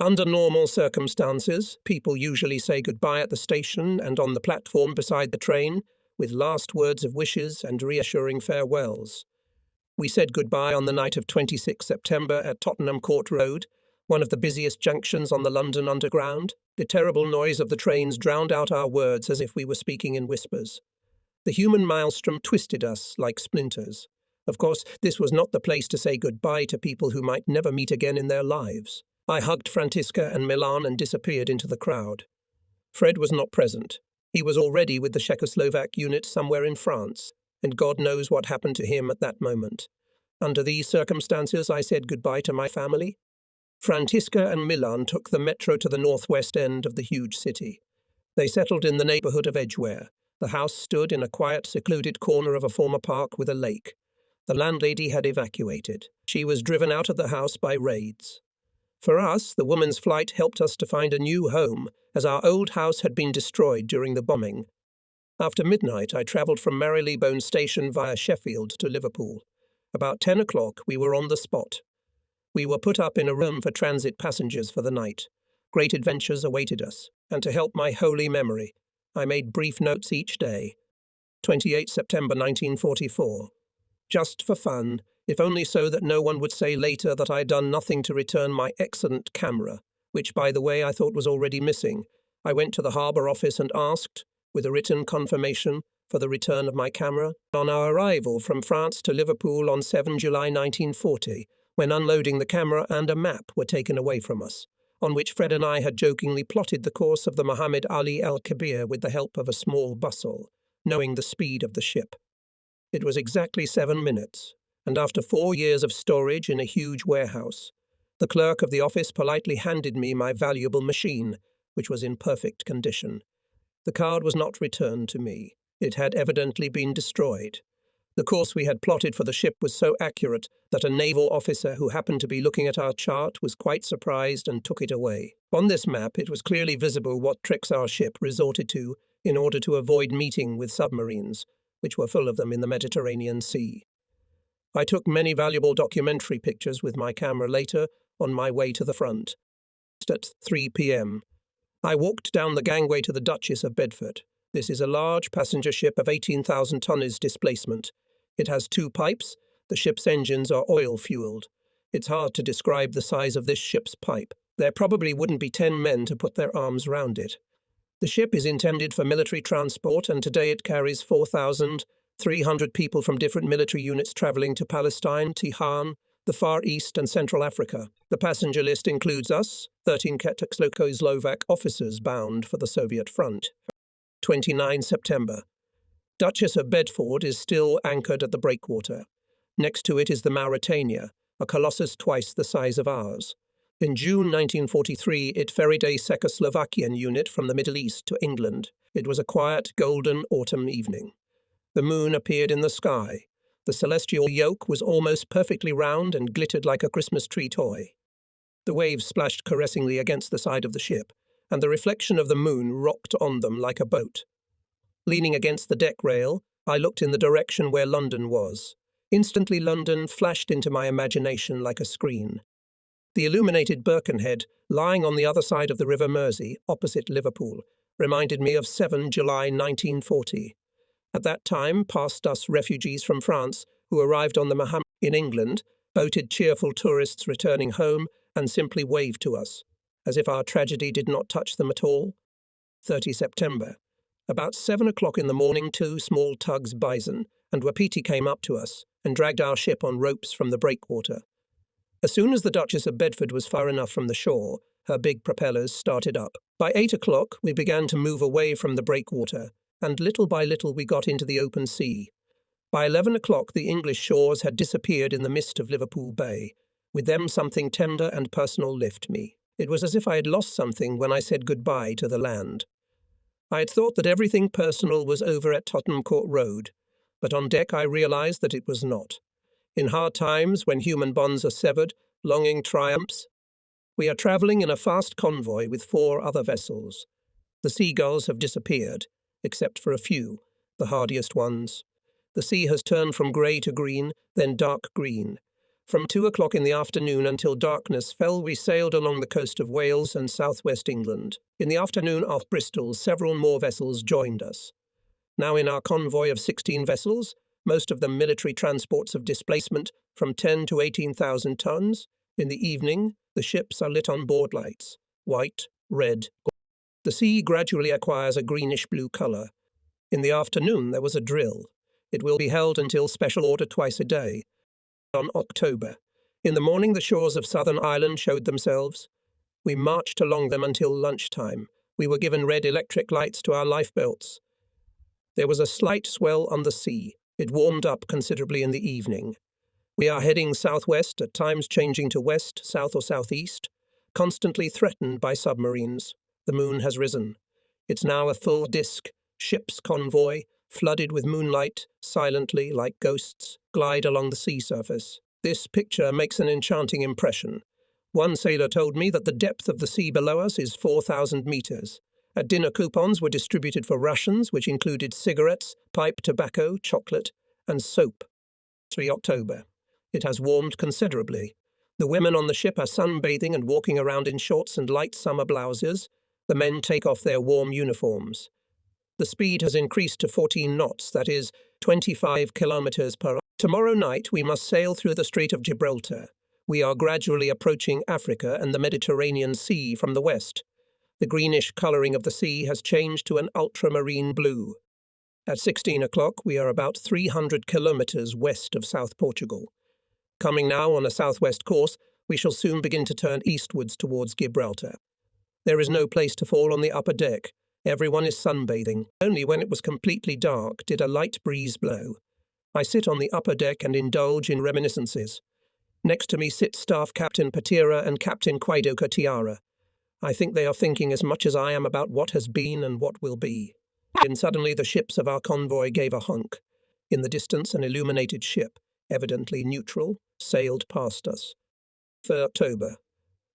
Under normal circumstances, people usually say goodbye at the station and on the platform beside the train, with last words of wishes and reassuring farewells. We said goodbye on the night of 26 September at Tottenham Court Road, one of the busiest junctions on the London Underground. The terrible noise of the trains drowned out our words as if we were speaking in whispers. The human maelstrom twisted us like splinters. Of course, this was not the place to say goodbye to people who might never meet again in their lives. I hugged Francisca and Milan and disappeared into the crowd. Fred was not present. He was already with the Czechoslovak unit somewhere in France, and God knows what happened to him at that moment. Under these circumstances, I said goodbye to my family. Francisca and Milan took the metro to the northwest end of the huge city. They settled in the neighborhood of Edgware. The house stood in a quiet, secluded corner of a former park with a lake. The landlady had evacuated. She was driven out of the house by raids. For us, the woman's flight helped us to find a new home, as our old house had been destroyed during the bombing. After midnight, I travelled from Marylebone Station via Sheffield to Liverpool. About 10 o'clock, we were on the spot. We were put up in a room for transit passengers for the night. Great adventures awaited us, and to help my holy memory, I made brief notes each day. 28 September 1944. Just for fun, if only so that no one would say later that I had done nothing to return my excellent camera, which, by the way, I thought was already missing. I went to the harbour office and asked, with a written confirmation, for the return of my camera. On our arrival from France to Liverpool on 7 July 1940, when unloading the camera and a map were taken away from us, on which Fred and I had jokingly plotted the course of the Mohammed Ali Al-Kabir with the help of a small bustle, knowing the speed of the ship. It was exactly 7 minutes, and after 4 years of storage in a huge warehouse, the clerk of the office politely handed me my valuable machine, which was in perfect condition. The card was not returned to me. It had evidently been destroyed. The course we had plotted for the ship was so accurate that a naval officer who happened to be looking at our chart was quite surprised and took it away. On this map, it was clearly visible what tricks our ship resorted to in order to avoid meeting with submarines, which were full of them in the Mediterranean Sea. I took many valuable documentary pictures with my camera later on my way to the front. At 3 p.m., I walked down the gangway to the Duchess of Bedford. This is a large passenger ship of 18,000 tonnage displacement. It has 2 pipes. The ship's engines are oil-fueled. It's hard to describe the size of this ship's pipe. There probably wouldn't be 10 men to put their arms round it. The ship is intended for military transport, and today it carries 4,300 people from different military units travelling to Palestine, Tehran, the Far East and Central Africa. The passenger list includes us, 13 Czechoslovak officers bound for the Soviet front. 29 September. Duchess of Bedford is still anchored at the breakwater. Next to it is the Mauretania, a colossus twice the size of ours. In June 1943, it ferried a Czechoslovakian unit from the Middle East to England. It was a quiet, golden autumn evening. The moon appeared in the sky. The celestial yoke was almost perfectly round and glittered like a Christmas tree toy. The waves splashed caressingly against the side of the ship, and the reflection of the moon rocked on them like a boat. Leaning against the deck rail, I looked in the direction where London was. Instantly London flashed into my imagination like a screen. The illuminated Birkenhead, lying on the other side of the River Mersey, opposite Liverpool, reminded me of 7 July 1940. At that time, past us refugees from France who arrived on the Mohammed in England, boated cheerful tourists returning home and simply waved to us, as if our tragedy did not touch them at all. 30 September. About 7 o'clock in the morning, 2 small tugs Bison and Wapiti came up to us and dragged our ship on ropes from the breakwater. As soon as the Duchess of Bedford was far enough from the shore, her big propellers started up. By 8 o'clock, we began to move away from the breakwater, and little by little we got into the open sea. By 11 o'clock, the English shores had disappeared in the mist of Liverpool Bay. With them, something tender and personal left me. It was as if I had lost something when I said goodbye to the land. I had thought that everything personal was over at Tottenham Court Road, but on deck I realized that it was not. In hard times, when human bonds are severed, longing triumphs. We are travelling in a fast convoy with 4 other vessels. The seagulls have disappeared, except for a few, the hardiest ones. The sea has turned from grey to green, then dark green. From 2 o'clock in the afternoon until darkness fell, we sailed along the coast of Wales and southwest England. In the afternoon off Bristol, several more vessels joined us. Now in our convoy of 16 vessels, most of them military transports of displacement from 10 to 18,000 tons, in the evening, the ships are lit on board lights, white, red. The sea gradually acquires a greenish-blue colour. In the afternoon, there was a drill. It will be held until special order twice a day. On October. In the morning, the shores of Southern Ireland showed themselves. We marched along them until lunchtime. We were given red electric lights to our lifebelts. There was a slight swell on the sea. It warmed up considerably in the evening. We are heading southwest, at times changing to west, south or southeast, constantly threatened by submarines. The moon has risen. It's now a full disk. Ship's convoy, flooded with moonlight, silently, like ghosts, glide along the sea surface. This picture makes an enchanting impression. One sailor told me that the depth of the sea below us is 4,000 meters. At dinner, coupons were distributed for rations, which included cigarettes, pipe tobacco, chocolate, and soap. 3 October. It has warmed considerably. The women on the ship are sunbathing and walking around in shorts and light summer blouses. The men take off their warm uniforms. The speed has increased to 14 knots, that is, 25 kilometers per hour. Tomorrow night we must sail through the Strait of Gibraltar. We are gradually approaching Africa and the Mediterranean Sea from the west. The greenish colouring of the sea has changed to an ultramarine blue. At 16 o'clock we are about 300 kilometers west of South Portugal. Coming now on a southwest course, we shall soon begin to turn eastwards towards Gibraltar. There is no place to fall on the upper deck. Everyone is sunbathing. Only when it was completely dark did a light breeze blow. I sit on the upper deck and indulge in reminiscences. Next to me sit Staff Captain Patira and Captain Quidoka Tiara. I think they are thinking as much as I am about what has been and what will be. And suddenly the ships of our convoy gave a honk. In the distance, an illuminated ship, evidently neutral, sailed past us. 3 October.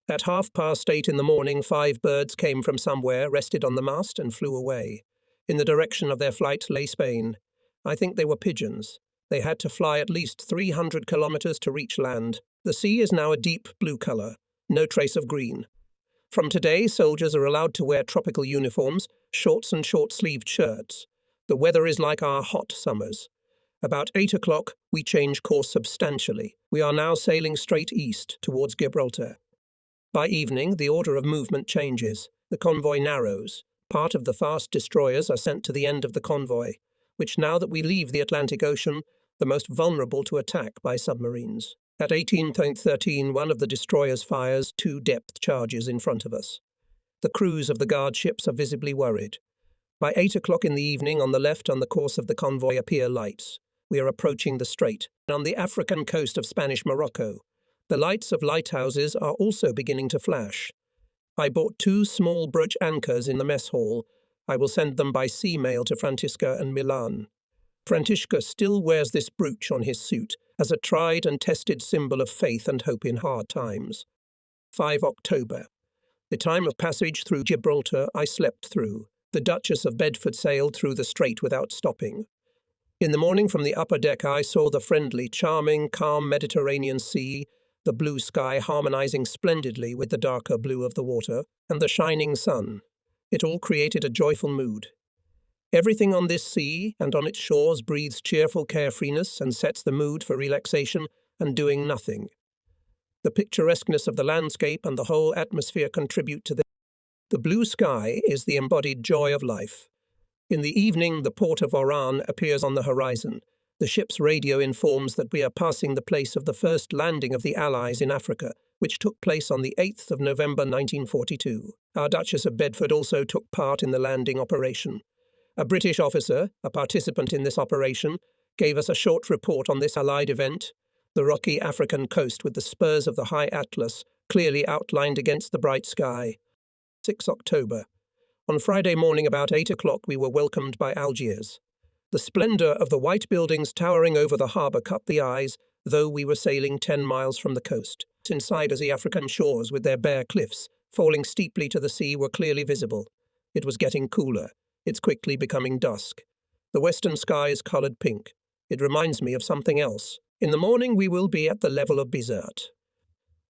At 8:30 in the morning, 5 birds came from somewhere, rested on the mast, and flew away. In the direction of their flight lay Spain. I think they were pigeons. They had to fly at least 300 kilometers to reach land. The sea is now a deep blue color, no trace of green. From today, soldiers are allowed to wear tropical uniforms, shorts and short-sleeved shirts. The weather is like our hot summers. About 8 o'clock, we change course substantially. We are now sailing straight east towards Gibraltar. By evening, the order of movement changes. The convoy narrows. Part of the fast destroyers are sent to the end of the convoy, which now that we leave the Atlantic Ocean, the most vulnerable to attack by submarines. At 18:13, one of the destroyers fires 2 depth charges in front of us. The crews of the guard ships are visibly worried. By 8 o'clock in the evening, on the left on the course of the convoy appear lights. We are approaching the strait. On the African coast of Spanish Morocco, the lights of lighthouses are also beginning to flash. I bought 2 small brooch anchors in the mess hall. I will send them by sea mail to Francisca and Milan. Francisca still wears this brooch on his suit as a tried and tested symbol of faith and hope in hard times. 5 October. The time of passage through Gibraltar I slept through. The Duchess of Bedford sailed through the strait without stopping. In the morning from the upper deck I saw the friendly, charming, calm Mediterranean Sea, the blue sky harmonizing splendidly with the darker blue of the water, and the shining sun. It all created a joyful mood. Everything on this sea and on its shores breathes cheerful carefreeness and sets the mood for relaxation and doing nothing. The picturesqueness of the landscape and the whole atmosphere contribute to this. The blue sky is the embodied joy of life. In the evening, the port of Oran appears on the horizon. The ship's radio informs that we are passing the place of the first landing of the Allies in Africa, which took place on the 8th of November 1942. Our Duchess of Bedford also took part in the landing operation. A British officer, a participant in this operation, gave us a short report on this Allied event. The rocky African coast with the spurs of the high Atlas clearly outlined against the bright sky. 6 October. On Friday morning about 8 o'clock we were welcomed by Algiers. The splendour of the white buildings towering over the harbour cut the eyes, though we were sailing 10 miles from the coast. Inside as the African shores with their bare cliffs, falling steeply to the sea, were clearly visible. It was getting cooler. It's quickly becoming dusk. The western sky is coloured pink. It reminds me of something else. In the morning we will be at the level of Bizerte.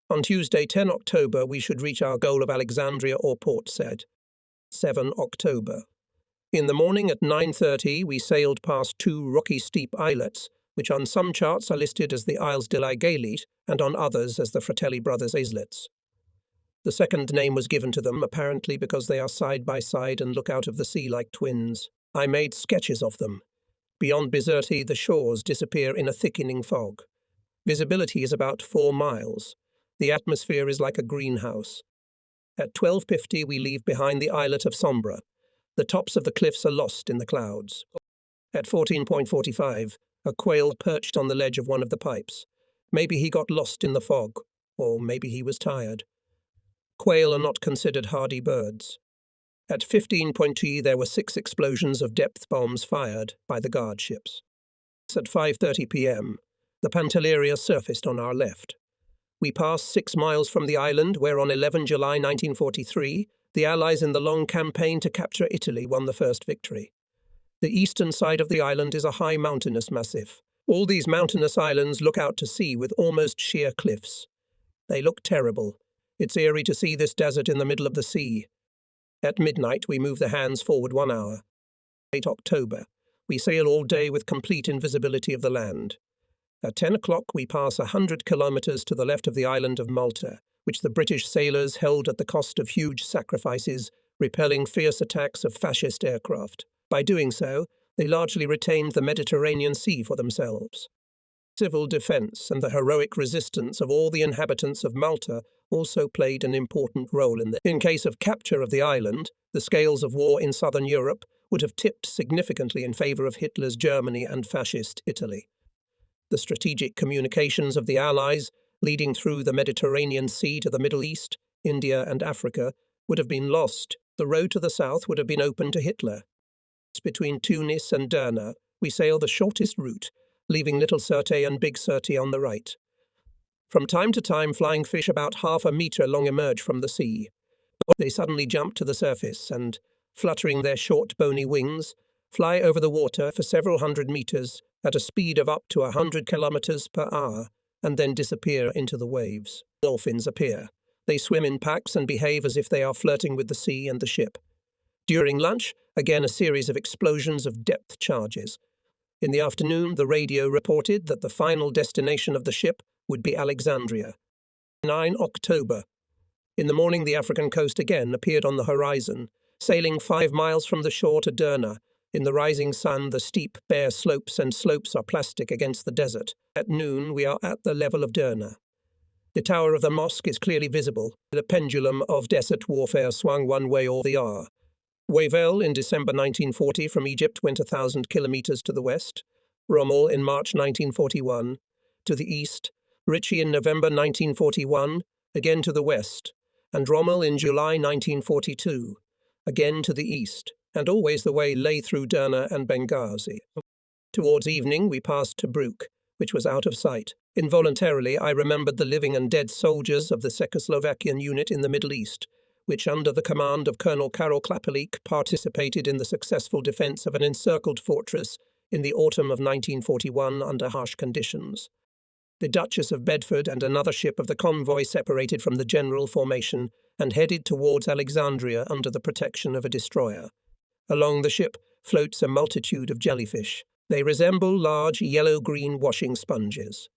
On Tuesday, 10 October, we should reach our goal of Alexandria or Port Said. 7 October. In the morning at 9:30, we sailed past two rocky steep islets, which on some charts are listed as the Isles de la Galite and on others as the Fratelli Brothers Islets. The second name was given to them, apparently because they are side by side and look out of the sea like twins. I made sketches of them. Beyond Bizerte, the shores disappear in a thickening fog. Visibility is about 4 miles. The atmosphere is like a greenhouse. At 12:50, we leave behind the islet of Sombra. The tops of the cliffs are lost in the clouds. At 14:45, a quail perched on the ledge of one of the pipes. Maybe he got lost in the fog, or maybe he was tired. Quail are not considered hardy birds. At 15:20, there were 6 explosions of depth bombs fired by the guard ships. At 5:30 p.m., the Pantelleria surfaced on our left. We passed 6 miles from the island where on 11 July 1943, the Allies in the long campaign to capture Italy won the first victory. The eastern side of the island is a high mountainous massif. All these mountainous islands look out to sea with almost sheer cliffs. They look terrible. It's eerie to see this desert in the middle of the sea. At midnight, we move the hands forward 1 hour. 8 October. We sail all day with complete invisibility of the land. At 10 o'clock, we pass 100 kilometres to the left of the island of Malta, which the British sailors held at the cost of huge sacrifices, repelling fierce attacks of fascist aircraft. By doing so, they largely retained the Mediterranean Sea for themselves. Civil defence and the heroic resistance of all the inhabitants of Malta also played an important role in this. In case of capture of the island, the scales of war in southern Europe would have tipped significantly in favour of Hitler's Germany and fascist Italy. The strategic communications of the Allies, leading through the Mediterranean Sea to the Middle East, India and Africa, would have been lost. The road to the south would have been open to Hitler. Between Tunis and Derna, we sail the shortest route, leaving Little Sirte and Big Sirte on the right. From time to time, flying fish about half a metre long emerge from the sea. They suddenly jump to the surface and, fluttering their short bony wings, fly over the water for several hundred metres at a speed of up to 100 kilometres per hour, and then disappear into the waves. Dolphins appear. They swim in packs and behave as if they are flirting with the sea and the ship. During lunch, again a series of explosions of depth charges. In the afternoon, the radio reported that the final destination of the ship would be Alexandria. 9 October. In the morning, the African coast again appeared on the horizon, sailing 5 miles from the shore to Derna. In the rising sun, the steep, bare slopes are plastic against the desert. At noon, we are at the level of Derna. The tower of the mosque is clearly visible. The pendulum of desert warfare swung one way or the other. Wavell in December 1940 from Egypt went 1,000 kilometres to the west. Rommel in March 1941 to the east. Ritchie in November 1941 again to the west. And Rommel in July 1942 again to the east. And always the way lay through Derna and Benghazi. Towards evening, we passed Tobruk, which was out of sight. Involuntarily, I remembered the living and dead soldiers of the Czechoslovakian unit in the Middle East, which under the command of Colonel Karol Klapalik participated in the successful defence of an encircled fortress in the autumn of 1941 under harsh conditions. The Duchess of Bedford and another ship of the convoy separated from the general formation and headed towards Alexandria under the protection of a destroyer. Along the ship floats a multitude of jellyfish. They resemble large yellow-green washing sponges.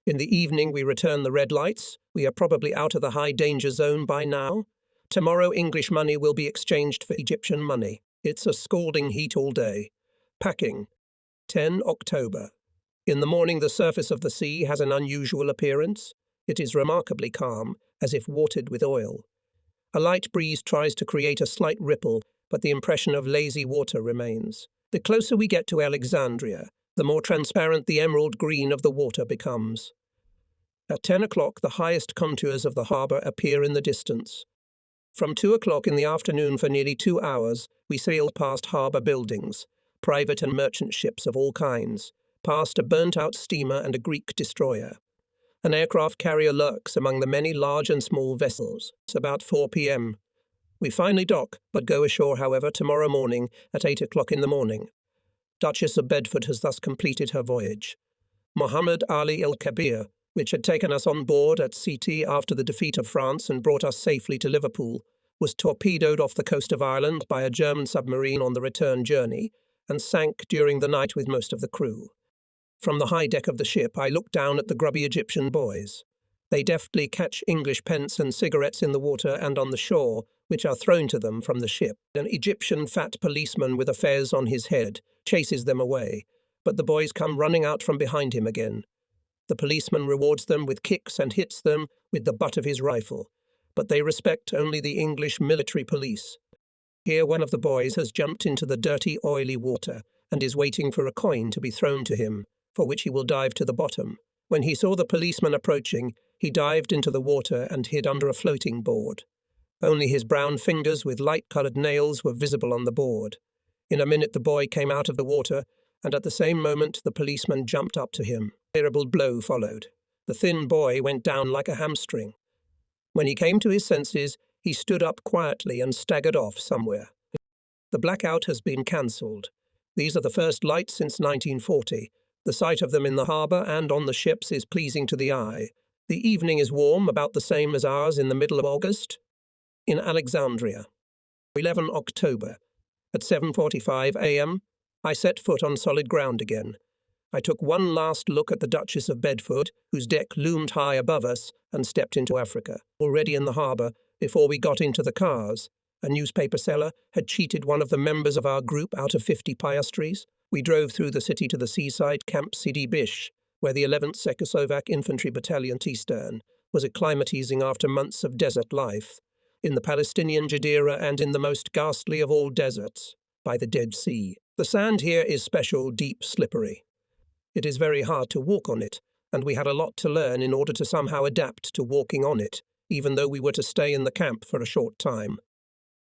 In the evening we return the red lights. We are probably out of the high danger zone by now. Tomorrow English money will be exchanged for Egyptian money. It's a scalding heat all day. Packing. 10 October. In the morning the surface of the sea has an unusual appearance. It is remarkably calm, as if watered with oil. A light breeze tries to create a slight ripple, but the impression of lazy water remains. The closer we get to Alexandria, the more transparent the emerald green of the water becomes. At 10 o'clock, the highest contours of the harbour appear in the distance. From 2 o'clock in the afternoon for nearly 2 hours, we sailed past harbour buildings, private and merchant ships of all kinds, past a burnt-out steamer and a Greek destroyer. An aircraft carrier lurks among the many large and small vessels. It's about 4 p.m. We finally dock, but go ashore, however, tomorrow morning at 8 o'clock in the morning. Duchess of Bedford has thus completed her voyage. Muhammad Ali el-Kabir, which had taken us on board at Siti after the defeat of France and brought us safely to Liverpool, was torpedoed off the coast of Ireland by a German submarine on the return journey and sank during the night with most of the crew. From the high deck of the ship, I looked down at the grubby Egyptian boys. They deftly catch English pence and cigarettes in the water and on the shore, which are thrown to them from the ship. An Egyptian fat policeman with a fez on his head chases them away, but the boys come running out from behind him again. The policeman rewards them with kicks and hits them with the butt of his rifle, but they respect only the English military police. Here one of the boys has jumped into the dirty, oily water and is waiting for a coin to be thrown to him, for which he will dive to the bottom. When he saw the policeman approaching, he dived into the water and hid under a floating board. Only his brown fingers with light-coloured nails were visible on the board. In a minute the boy came out of the water, and at the same moment the policeman jumped up to him. A terrible blow followed. The thin boy went down like a hamstring. When he came to his senses, he stood up quietly and staggered off somewhere. The blackout has been cancelled. These are the first lights since 1940. The sight of them in the harbour and on the ships is pleasing to the eye. The evening is warm, about the same as ours in the middle of August. In Alexandria. 11 October. At 7:45 a.m., I set foot on solid ground again. I took one last look at the Duchess of Bedford, whose deck loomed high above us, and stepped into Africa. Already in the harbour, before we got into the cars, a newspaper seller had cheated one of the members of our group out of 50 piastres. We drove through the city to the seaside camp Sidi Bish, where the 11th Czechoslovak Infantry Battalion T-Stern was acclimatizing after months of desert life, in the Palestinian Jadira and in the most ghastly of all deserts, by the Dead Sea. The sand here is special, deep, slippery. It is very hard to walk on it, and we had a lot to learn in order to somehow adapt to walking on it, even though we were to stay in the camp for a short time.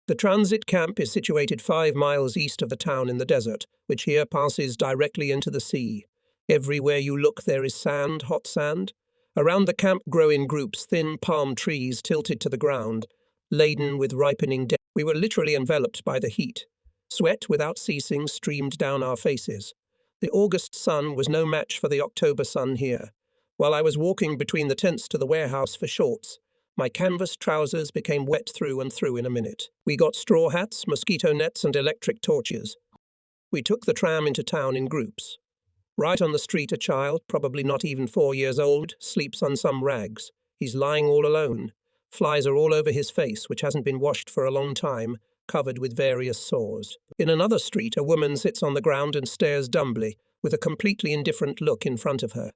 The transit camp is situated 5 miles east of the town in the desert, which here passes directly into the sea. Everywhere you look there is sand, hot sand. Around the camp grow in groups thin palm trees tilted to the ground, laden with ripening dates. We were literally enveloped by the heat. Sweat without ceasing streamed down our faces. The August sun was no match for the October sun here. While I was walking between the tents to the warehouse for shorts, my canvas trousers became wet through and through in a minute. We got straw hats, mosquito nets, and electric torches. We took the tram into town in groups. Right on the street, a child, probably not even 4 years old, sleeps on some rags. He's lying all alone. Flies are all over his face, which hasn't been washed for a long time, covered with various sores. In another street, a woman sits on the ground and stares dumbly, with a completely indifferent look in front of her.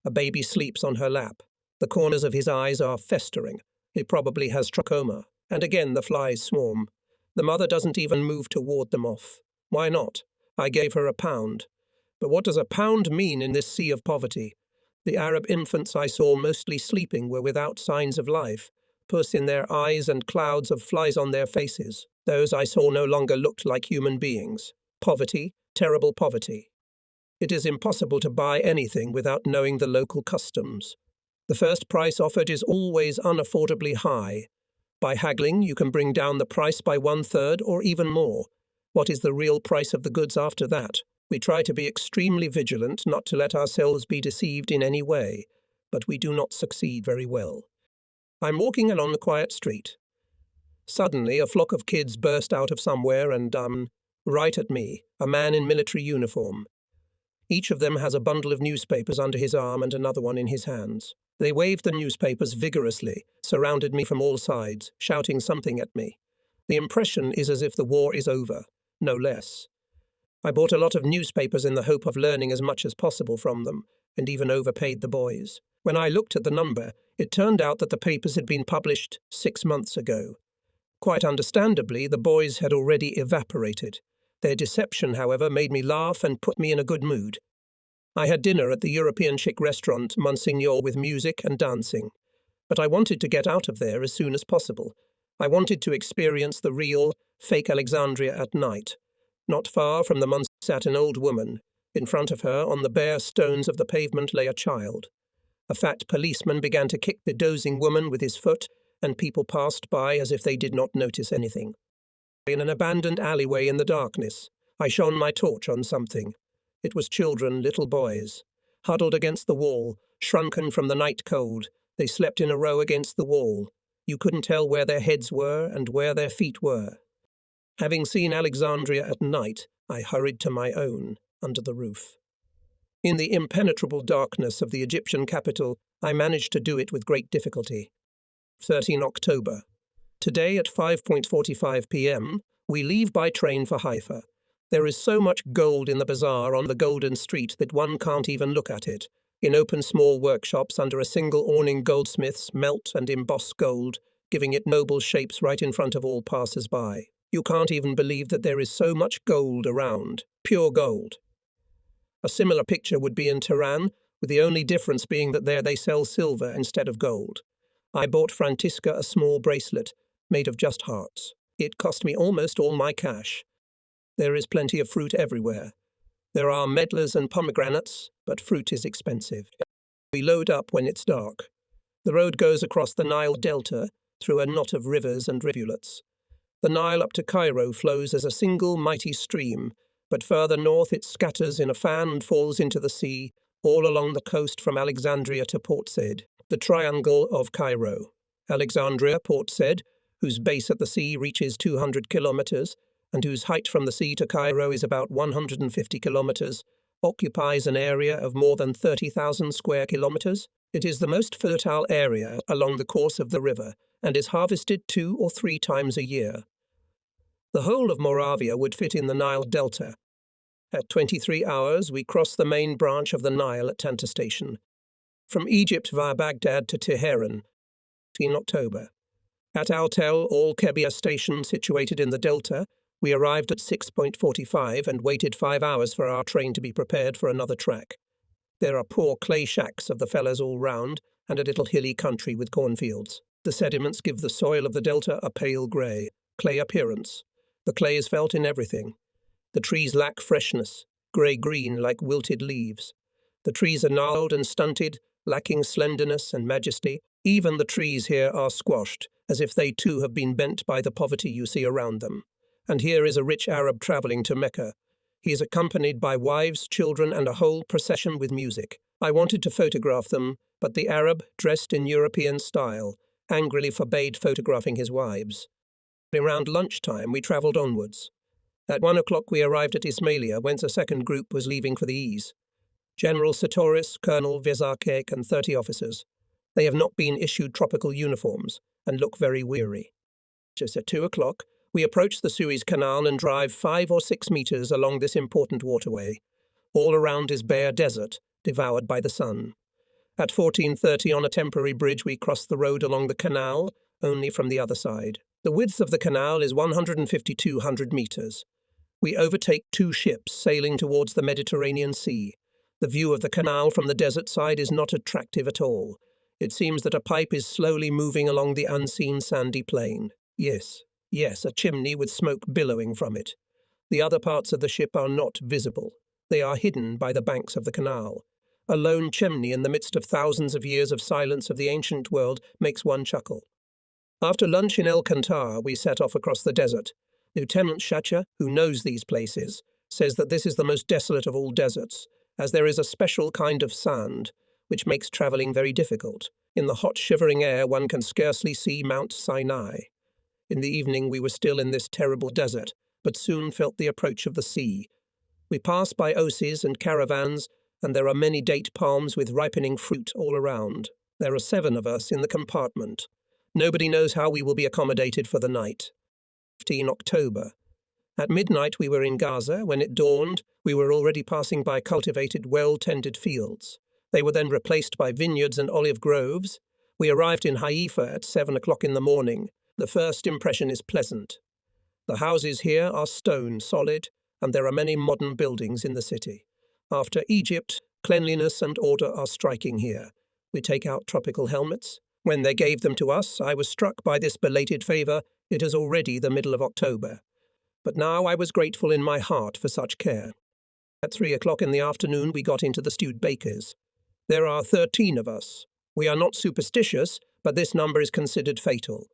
A baby sleeps on her lap. The corners of his eyes are festering. He probably has trachoma. And again the flies swarm. The mother doesn't even move to ward them off. Why not? I gave her £1. But what does £1 mean in this sea of poverty? The Arab infants I saw mostly sleeping were without signs of life, pus in their eyes and clouds of flies on their faces. Those I saw no longer looked like human beings. Poverty, terrible poverty. It is impossible to buy anything without knowing the local customs. The first price offered is always unaffordably high. By haggling, you can bring down the price by 1/3 or even more. What is the real price of the goods after that? We try to be extremely vigilant not to let ourselves be deceived in any way, but we do not succeed very well. I'm walking along the quiet street. Suddenly, a flock of kids burst out of somewhere and, right at me, a man in military uniform. Each of them has a bundle of newspapers under his arm and another one in his hands. They waved the newspapers vigorously, surrounded me from all sides, shouting something at me. The impression is as if the war is over, no less. I bought a lot of newspapers in the hope of learning as much as possible from them, and even overpaid the boys. When I looked at the number, it turned out that the papers had been published 6 months ago. Quite understandably, the boys had already evaporated. Their deception, however, made me laugh and put me in a good mood. I had dinner at the European chic restaurant Monsignor with music and dancing. But I wanted to get out of there as soon as possible. I wanted to experience the real, fake Alexandria at night. Not far from the Monsignor sat an old woman. In front of her, on the bare stones of the pavement, lay a child. A fat policeman began to kick the dozing woman with his foot, and people passed by as if they did not notice anything. In an abandoned alleyway in the darkness, I shone my torch on something. It was children, little boys. huddled against the wall, shrunken from the night cold. They slept in a row against the wall. You couldn't tell where their heads were and where their feet were. Having seen Alexandria at night, I hurried to my own, under the roof. In the impenetrable darkness of the Egyptian capital, I managed to do it with great difficulty. 13 October. Today at 5:45 p.m., we leave by train for Haifa. There is so much gold in the bazaar on the Golden Street that one can't even look at it. In open small workshops under a single awning, goldsmiths melt and emboss gold, giving it noble shapes right in front of all passers-by. You can't even believe that there is so much gold around, pure gold. A similar picture would be in Tehran, with the only difference being that there they sell silver instead of gold. I bought Francisca a small bracelet, made of just hearts. It cost me almost all my cash. There is plenty of fruit everywhere. There are medlars and pomegranates, but fruit is expensive. We load up when it's dark. The road goes across the Nile Delta, through a knot of rivers and rivulets. The Nile up to Cairo flows as a single mighty stream, but further north it scatters in a fan and falls into the sea, all along the coast from Alexandria to Port Said, the triangle of Cairo. Alexandria, Port Said, whose base at the sea reaches 200 kilometers, and whose height from the sea to Cairo is about 150 kilometers, occupies an area of more than 30,000 square kilometers. It is the most fertile area along the course of the river, and is harvested 2 or 3 times a year. The whole of Moravia would fit in the Nile Delta. At 23 hours, we cross the main branch of the Nile at Tanta Station. From Egypt via Baghdad to Tehran, in October. At Al-Tel al-Kebir station situated in the Delta, we arrived at 6:45 and waited 5 hours for our train to be prepared for another track. There are poor clay shacks of the fellers all round, and a little hilly country with cornfields. The sediments give the soil of the Delta a pale grey, clay appearance. The clay is felt in everything. The trees lack freshness, grey-green like wilted leaves. The trees are gnarled and stunted, lacking slenderness and majesty. Even the trees here are squashed, as if they too have been bent by the poverty you see around them. And here is a rich Arab travelling to Mecca. He is accompanied by wives, children, and a whole procession with music. I wanted to photograph them, but the Arab, dressed in European style, angrily forbade photographing his wives. Around lunchtime, we travelled onwards. At 1 o'clock we arrived at Ismailia, whence a second group was leaving for the Ease. General Satoris, Colonel Vezakek, and 30 officers. They have not been issued tropical uniforms, and look very weary. Just at 2 o'clock, we approach the Suez Canal and drive 5 or 6 meters along this important waterway. All around is bare desert, devoured by the sun. At 14:30 on a temporary bridge we cross the road along the canal, only from the other side. The width of the canal is 150-200 meters. We overtake 2 ships sailing towards the Mediterranean Sea. The view of the canal from the desert side is not attractive at all. It seems that a pipe is slowly moving along the unseen sandy plain. Yes, a chimney with smoke billowing from it. The other parts of the ship are not visible. They are hidden by the banks of the canal. A lone chimney in the midst of thousands of years of silence of the ancient world makes one chuckle. After lunch in El Kantar, we set off across the desert. Lieutenant Shacha, who knows these places, says that this is the most desolate of all deserts, as there is a special kind of sand, which makes travelling very difficult. In the hot, shivering air, one can scarcely see Mount Sinai. In the evening, we were still in this terrible desert, but soon felt the approach of the sea. We pass by oases and caravans, and there are many date palms with ripening fruit all around. There are 7 of us in the compartment. Nobody knows how we will be accommodated for the night. 15 October. At midnight we were in Gaza. When it dawned, we were already passing by cultivated, well-tended fields. They were then replaced by vineyards and olive groves. We arrived in Haifa at 7 o'clock in the morning. The first impression is pleasant. The houses here are stone, solid, and there are many modern buildings in the city. After Egypt, cleanliness and order are striking here. We take out tropical helmets. When they gave them to us, I was struck by this belated favour. It is already the middle of October. But now I was grateful in my heart for such care. At 3 o'clock in the afternoon we got into the stewed bakers. There are 13 of us. We are not superstitious, but this number is considered fatal.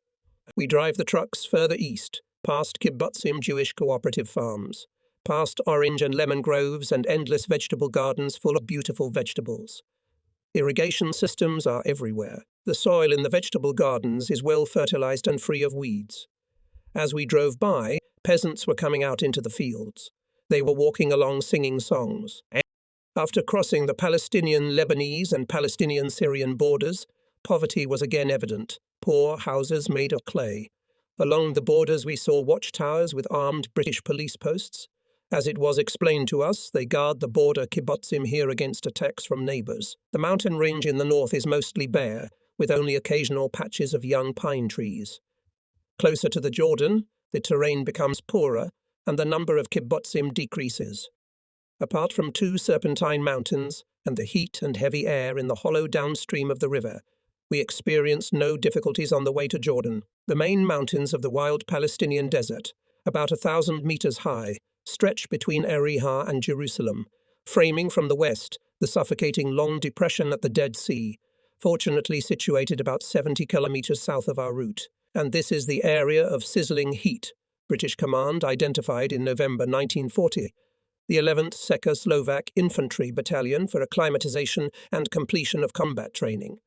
We drive the trucks further east, past kibbutzim Jewish cooperative farms, past orange and lemon groves and endless vegetable gardens full of beautiful vegetables. Irrigation systems are everywhere. The soil in the vegetable gardens is well fertilized and free of weeds. As we drove by, peasants were coming out into the fields. They were walking along singing songs. After crossing the Palestinian-Lebanese and Palestinian-Syrian borders, poverty was again evident, poor houses made of clay. Along the borders we saw watchtowers with armed British police posts. As it was explained to us, they guard the border kibbutzim here against attacks from neighbours. The mountain range in the north is mostly bare, with only occasional patches of young pine trees. Closer to the Jordan, the terrain becomes poorer, and the number of kibbutzim decreases. Apart from two serpentine mountains and the heat and heavy air in the hollow downstream of the river, we experienced no difficulties on the way to Jordan. The main mountains of the wild Palestinian desert, about 1,000 meters high, stretch between Eriha and Jerusalem, framing from the west the suffocating long depression at the Dead Sea, fortunately situated about 70 kilometers south of our route. And this is the area of sizzling heat British Command identified in November 1940. The 11th Czechoslovak Infantry Battalion for acclimatization and completion of combat training.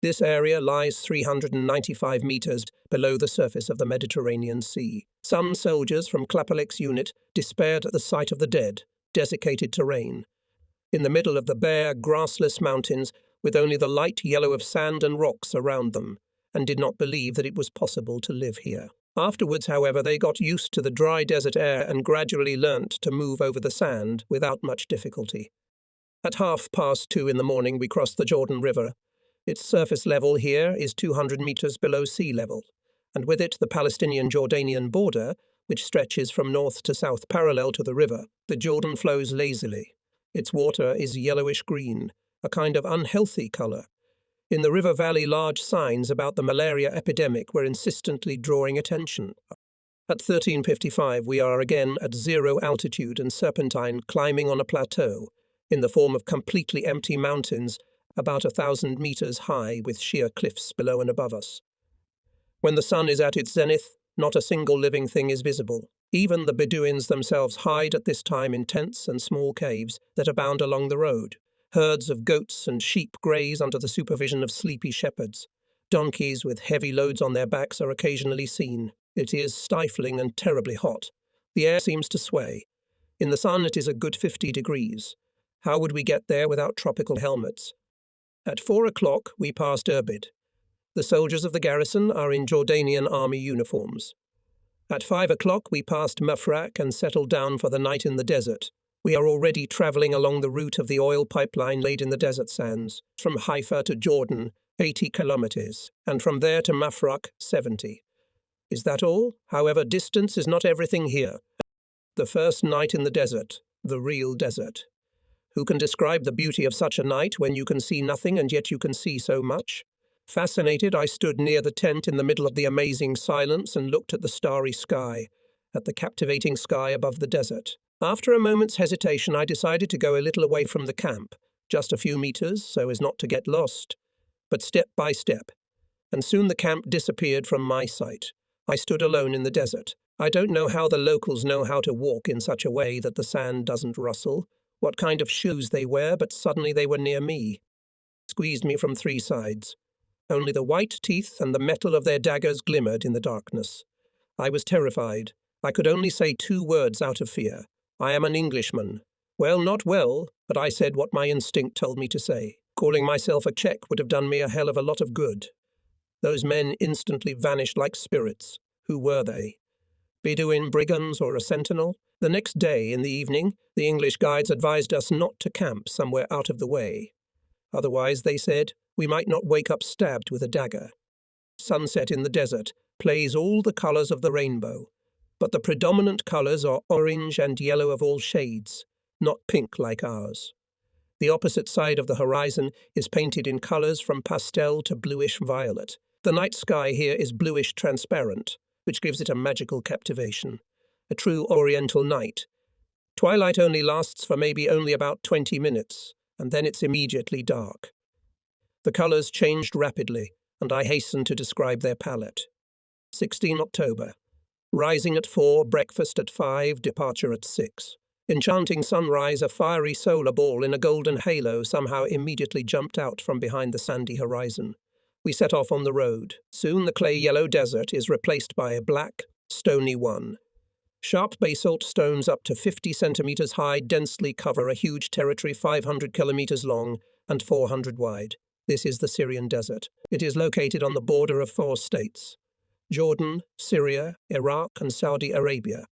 This area lies 395 meters below the surface of the Mediterranean Sea. Some soldiers from Klapalek's unit despaired at the sight of the dead, desiccated terrain. In the middle of the bare, grassless mountains, with only the light yellow of sand and rocks around them, and did not believe that it was possible to live here. Afterwards, however, they got used to the dry desert air and gradually learnt to move over the sand without much difficulty. At 2:30 in the morning we crossed the Jordan River. Its surface level here is 200 meters below sea level, and with it the Palestinian-Jordanian border, which stretches from north to south parallel to the river. The Jordan flows lazily. Its water is yellowish-green, a kind of unhealthy colour. In the river valley, large signs about the malaria epidemic were insistently drawing attention. At 13:55 we are again at zero altitude and serpentine, climbing on a plateau, in the form of completely empty mountains, about 1,000 meters high with sheer cliffs below and above us. When the sun is at its zenith, not a single living thing is visible. Even the Bedouins themselves hide at this time in tents and small caves that abound along the road. Herds of goats and sheep graze under the supervision of sleepy shepherds. Donkeys with heavy loads on their backs are occasionally seen. It is stifling and terribly hot. The air seems to sway. In the sun it is a good 50 degrees. How would we get there without tropical helmets? At 4 o'clock we passed Irbid. The soldiers of the garrison are in Jordanian army uniforms. At 5 o'clock we passed Mafraq and settled down for the night in the desert. We are already travelling along the route of the oil pipeline laid in the desert sands, from Haifa to Jordan, 80 kilometers, and from there to Mafraq, 70. Is that all? However, distance is not everything here. The first night in the desert, the real desert. Who can describe the beauty of such a night when you can see nothing and yet you can see so much? Fascinated, I stood near the tent in the middle of the amazing silence and looked at the starry sky, at the captivating sky above the desert. After a moment's hesitation, I decided to go a little away from the camp, just a few meters so as not to get lost, but step by step. And soon the camp disappeared from my sight. I stood alone in the desert. I don't know how the locals know how to walk in such a way that the sand doesn't rustle, what kind of shoes they wear, but suddenly they were near me, squeezed me from three sides. Only the white teeth and the metal of their daggers glimmered in the darkness. I was terrified. I could only say two words out of fear. I am an Englishman. Well, not well, but I said what my instinct told me to say. Calling myself a Czech would have done me a hell of a lot of good. Those men instantly vanished like spirits. Who were they? Bedouin brigands or a sentinel? The next day, in the evening, the English guides advised us not to camp somewhere out of the way. Otherwise, they said, we might not wake up stabbed with a dagger. Sunset in the desert plays all the colours of the rainbow, but the predominant colours are orange and yellow of all shades, not pink like ours. The opposite side of the horizon is painted in colours from pastel to bluish violet. The night sky here is bluish transparent, which gives it a magical captivation. A true oriental night. Twilight only lasts for maybe only about 20 minutes, and then it's immediately dark. The colours changed rapidly, and I hasten to describe their palette. 16 October. Rising at 4, breakfast at 5, departure at 6. Enchanting sunrise, a fiery solar ball in a golden halo somehow immediately jumped out from behind the sandy horizon. We set off on the road. Soon the clay-yellow desert is replaced by a black, stony one. Sharp basalt stones up to 50 centimeters high densely cover a huge territory 500 kilometers long and 400 wide. This is the Syrian desert. It is located on the border of 4 states: Jordan, Syria, Iraq, and Saudi Arabia.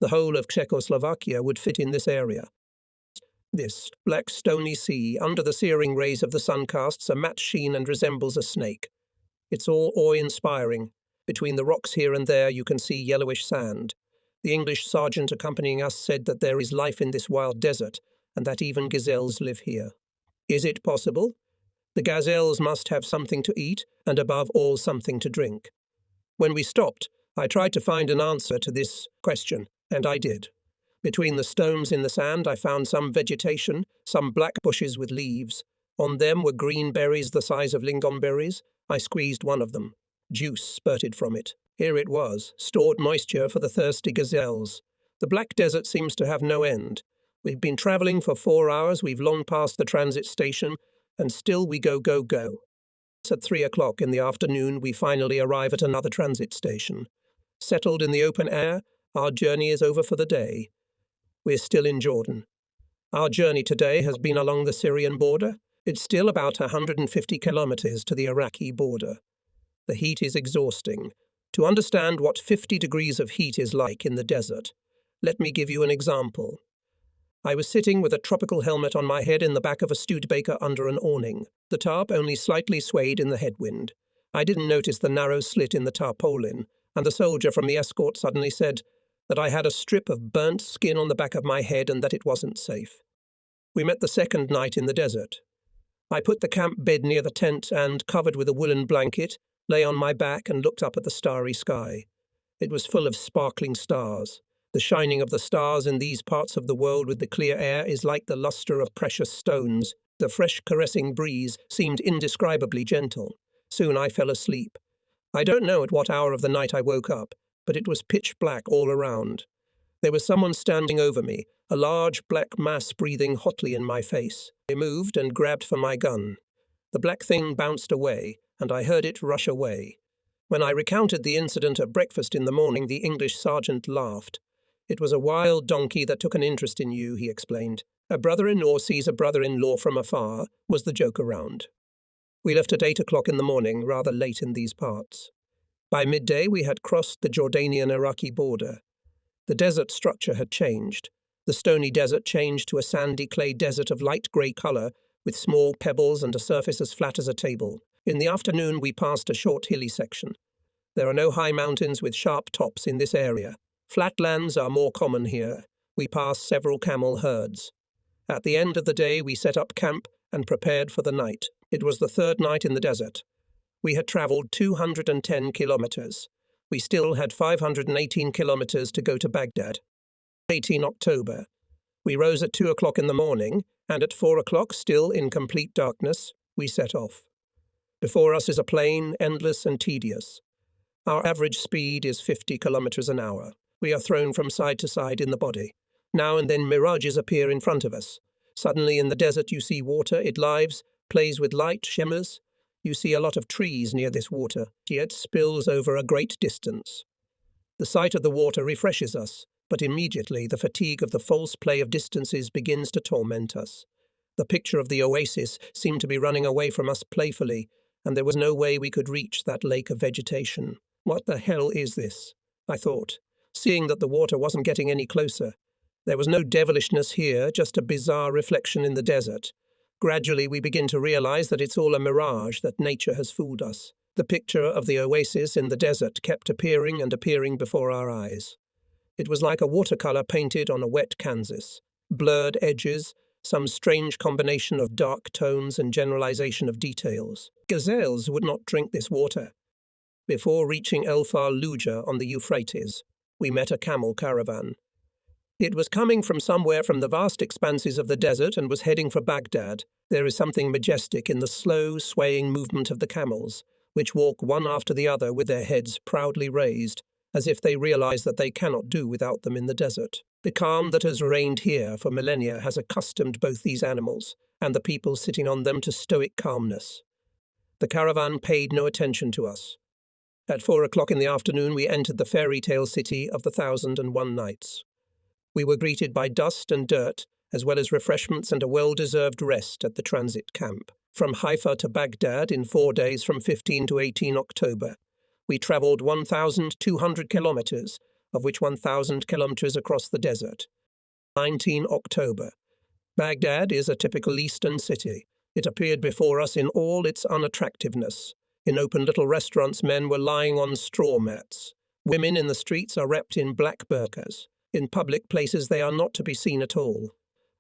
The whole of Czechoslovakia would fit in this area. This black stony sea under the searing rays of the sun casts a matte sheen and resembles a snake. It's all awe-inspiring. Between the rocks here and there you can see yellowish sand. The English sergeant accompanying us said that there is life in this wild desert and that even gazelles live here. Is it possible? The gazelles must have something to eat and above all something to drink. When we stopped, I tried to find an answer to this question, and I did. Between the stones in the sand I found some vegetation, some black bushes with leaves. On them were green berries the size of lingonberries. I squeezed one of them. Juice spurted from it. Here it was, stored moisture for the thirsty gazelles. The black desert seems to have no end. We've been travelling for 4 hours, we've long passed the transit station, and still we go, go, go. At 3 o'clock in the afternoon we finally arrive at another transit station. Settled in the open air, our journey is over for the day. We're still in Jordan. Our journey today has been along the Syrian border. It's still about 150 kilometers to the Iraqi border. The heat is exhausting. To understand what 50 degrees of heat is like in the desert, let me give you an example. I was sitting with a tropical helmet on my head in the back of a Studebaker under an awning. The tarp only slightly swayed in the headwind. I didn't notice the narrow slit in the tarpaulin, and the soldier from the escort suddenly said that I had a strip of burnt skin on the back of my head and that it wasn't safe. We met the second night in the desert. I put the camp bed near the tent and, covered with a woolen blanket, lay on my back and looked up at the starry sky. It was full of sparkling stars. The shining of the stars in these parts of the world with the clear air is like the luster of precious stones. The fresh caressing breeze seemed indescribably gentle. Soon I fell asleep. I don't know at what hour of the night I woke up, but it was pitch black all around. There was someone standing over me, a large black mass breathing hotly in my face. I moved and grabbed for my gun. The black thing bounced away, and I heard it rush away. When I recounted the incident at breakfast in the morning, the English sergeant laughed. "It was a wild donkey that took an interest in you," he explained. "A brother-in-law sees a brother-in-law from afar," was the joke around. We left at 8 o'clock in the morning, rather late in these parts. By midday we had crossed the Jordanian-Iraqi border. The desert structure had changed. The stony desert changed to a sandy clay desert of light grey colour, with small pebbles and a surface as flat as a table. In the afternoon we passed a short hilly section. There are no high mountains with sharp tops in this area. Flatlands are more common here. We passed several camel herds. At the end of the day we set up camp and prepared for the night. It was the third night in the desert. We had travelled 210 kilometres. We still had 518 kilometres to go to Baghdad. 18 October. We rose at 2 o'clock in the morning, and at 4 o'clock, still in complete darkness, we set off. Before us is a plain, endless and tedious. Our average speed is 50 kilometres an hour. We are thrown from side to side in the body. Now and then mirages appear in front of us. Suddenly in the desert you see water, it lives, plays with light, shimmers. You see a lot of trees near this water, yet spills over a great distance. The sight of the water refreshes us, but immediately the fatigue of the false play of distances begins to torment us. The picture of the oasis seemed to be running away from us playfully, and there was no way we could reach that lake of vegetation. What the hell is this? I thought, seeing that the water wasn't getting any closer. There was no devilishness here, just a bizarre reflection in the desert. Gradually we begin to realize that it's all a mirage, that nature has fooled us. The picture of the oasis in the desert kept appearing and appearing before our eyes. It was like a watercolor painted on a wet canvas. Blurred edges, some strange combination of dark tones and generalization of details. Gazelles would not drink this water. Before reaching El Fallujah on the Euphrates, we met a camel caravan. It was coming from somewhere from the vast expanses of the desert and was heading for Baghdad. There is something majestic in the slow, swaying movement of the camels, which walk one after the other with their heads proudly raised, as if they realize that they cannot do without them in the desert. The calm that has reigned here for millennia has accustomed both these animals and the people sitting on them to stoic calmness. The caravan paid no attention to us. At 4 o'clock in the afternoon, we entered the fairy tale city of the 1001 Nights. We were greeted by dust and dirt, as well as refreshments and a well-deserved rest at the transit camp. From Haifa to Baghdad in 4 days from 15 to 18 October. We travelled 1,200 kilometres, of which 1,000 kilometres across the desert. 19 October. Baghdad is a typical eastern city. It appeared before us in all its unattractiveness. In open little restaurants, men were lying on straw mats. Women in the streets are wrapped in black burqas. In public places they are not to be seen at all.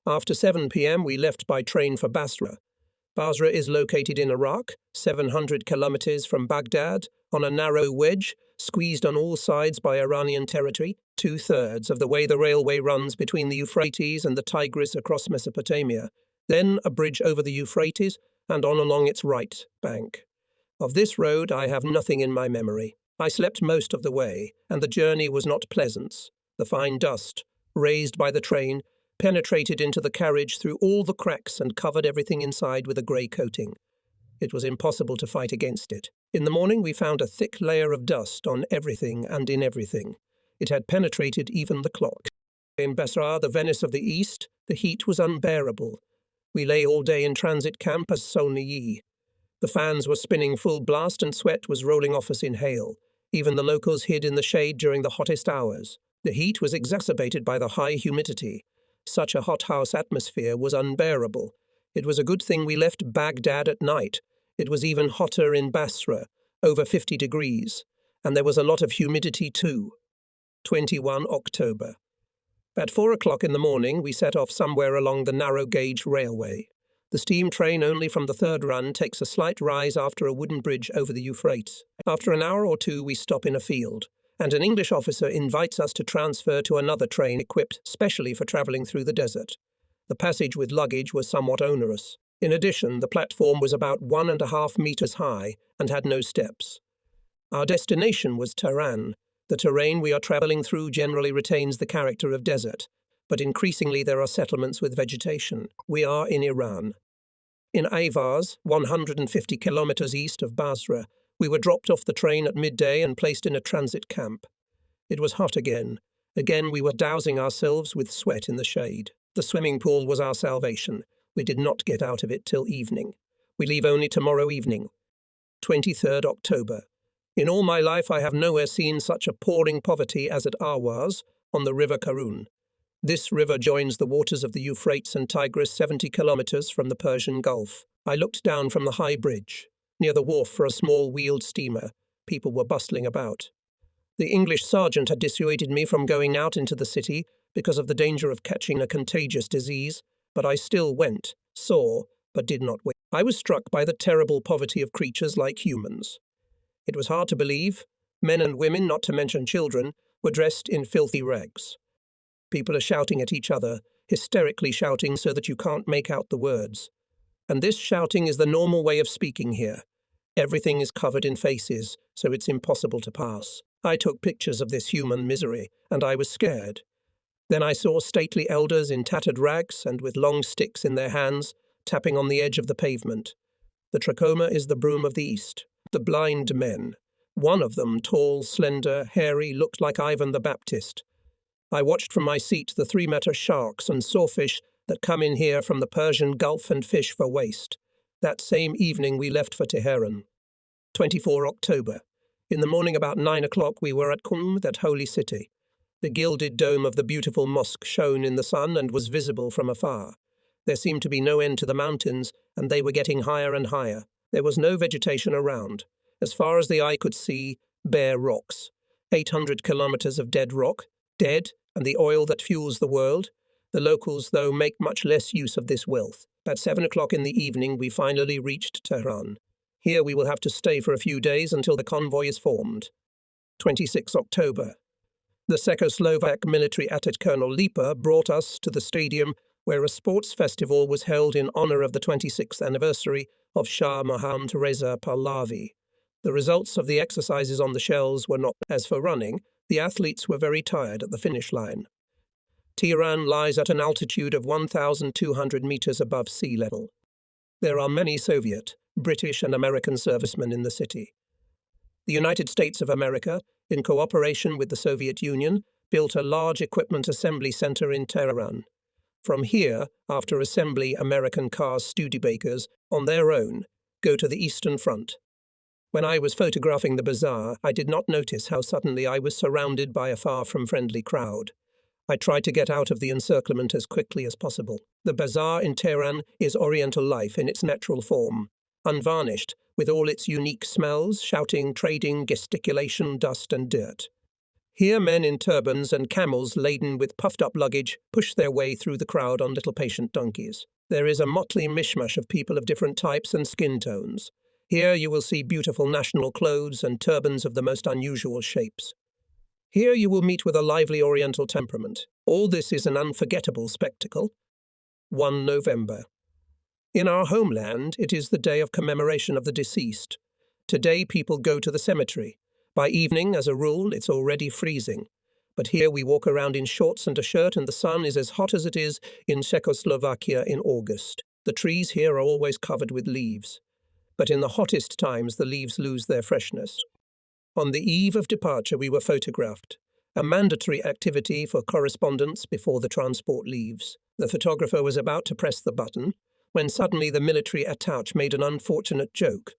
After 7 p.m. we left by train for Basra. Basra is located in Iraq, 700 kilometres from Baghdad, on a narrow wedge, squeezed on all sides by Iranian territory, 2/3 of the way the railway runs between the Euphrates and the Tigris across Mesopotamia, then a bridge over the Euphrates and on along its right bank. Of this road I have nothing in my memory. I slept most of the way, and the journey was not pleasant. The fine dust, raised by the train, penetrated into the carriage through all the cracks and covered everything inside with a grey coating. It was impossible to fight against it. In the morning we found a thick layer of dust on everything and in everything. It had penetrated even the clock. In Basra, the Venice of the East, the heat was unbearable. We lay all day in transit camp as Solniyi. The fans were spinning full blast and sweat was rolling off us in hail. Even the locals hid in the shade during the hottest hours. The heat was exacerbated by the high humidity. Such a hothouse atmosphere was unbearable. It was a good thing we left Baghdad at night. It was even hotter in Basra, over 50 degrees, and there was a lot of humidity too. 21 October. At 4 o'clock in the morning, we set off somewhere along the narrow-gauge railway. The steam train only from the third run takes a slight rise after a wooden bridge over the Euphrates. After an hour or two, we stop in a field, and an English officer invites us to transfer to another train equipped specially for travelling through the desert. The passage with luggage was somewhat onerous. In addition, the platform was about 1.5 meters high and had no steps. Our destination was Tehran. The terrain we are travelling through generally retains the character of desert, but increasingly there are settlements with vegetation. We are in Iran. In Ayvaz, 150 kilometers east of Basra, we were dropped off the train at midday and placed in a transit camp. It was hot again. Again we were dousing ourselves with sweat in the shade. The swimming pool was our salvation. We did not get out of it till evening. We leave only tomorrow evening. 23rd October. In all my life I have nowhere seen such appalling poverty as at Ahwaz, on the river Karun. This river joins the waters of the Euphrates and Tigris 70 kilometers from the Persian Gulf. I looked down from the high bridge. Near the wharf for a small wheeled steamer, people were bustling about. The English sergeant had dissuaded me from going out into the city because of the danger of catching a contagious disease, but I still went, saw, but did not wait. I was struck by the terrible poverty of creatures like humans. It was hard to believe. Men and women, not to mention children, were dressed in filthy rags. People are shouting at each other, hysterically shouting so that you can't make out the words. And this shouting is the normal way of speaking here. Everything is covered in faces, so it's impossible to pass. I took pictures of this human misery, and I was scared. Then I saw stately elders in tattered rags and with long sticks in their hands, tapping on the edge of the pavement. The trachoma is the broom of the East. The blind men. One of them, tall, slender, hairy, looked like Ivan the Baptist. I watched from my seat the 3-meter sharks and sawfish that come in here from the Persian Gulf and fish for waste. That same evening we left for Tehran. 24 October. In the morning about 9 o'clock we were at Qum, that holy city. The gilded dome of the beautiful mosque shone in the sun and was visible from afar. There seemed to be no end to the mountains, and they were getting higher and higher. There was no vegetation around. As far as the eye could see, bare rocks. 800 kilometers of dead rock, dead, and the oil that fuels the world. The locals, though, make much less use of this wealth. At 7 o'clock in the evening, we finally reached Tehran. Here we will have to stay for a few days until the convoy is formed. 26 October. The Czechoslovak military attaché Colonel Lipa brought us to the stadium where a sports festival was held in honor of the 26th anniversary of Shah Muhammad Reza Pahlavi. The results of the exercises on the shells were not. As for running, The athletes were very tired at the finish line. Tehran lies at an altitude of 1,200 meters above sea level. There are many Soviet, British and American servicemen in the city. The United States of America, in cooperation with the Soviet Union, built a large equipment assembly center in Tehran. From here, after assembly, American cars Studebakers, on their own, go to the Eastern Front. When I was photographing the bazaar, I did not notice how suddenly I was surrounded by a far-from-friendly crowd. I tried to get out of the encirclement as quickly as possible. The bazaar in Tehran is Oriental life in its natural form, unvarnished, with all its unique smells, shouting, trading, gesticulation, dust and dirt. Here men in turbans and camels laden with puffed-up luggage push their way through the crowd on little patient donkeys. There is a motley mishmash of people of different types and skin tones. Here you will see beautiful national clothes and turbans of the most unusual shapes. Here you will meet with a lively Oriental temperament. All this is an unforgettable spectacle. 1 November. In our homeland, it is the day of commemoration of the deceased. Today people go to the cemetery. By evening, as a rule, it's already freezing. But here we walk around in shorts and a shirt and the sun is as hot as it is in Czechoslovakia in August. The trees here are always covered with leaves. But in the hottest times, the leaves lose their freshness. On the eve of departure, we were photographed, a mandatory activity for correspondence before the transport leaves. The photographer was about to press the button when suddenly the military attaché made an unfortunate joke,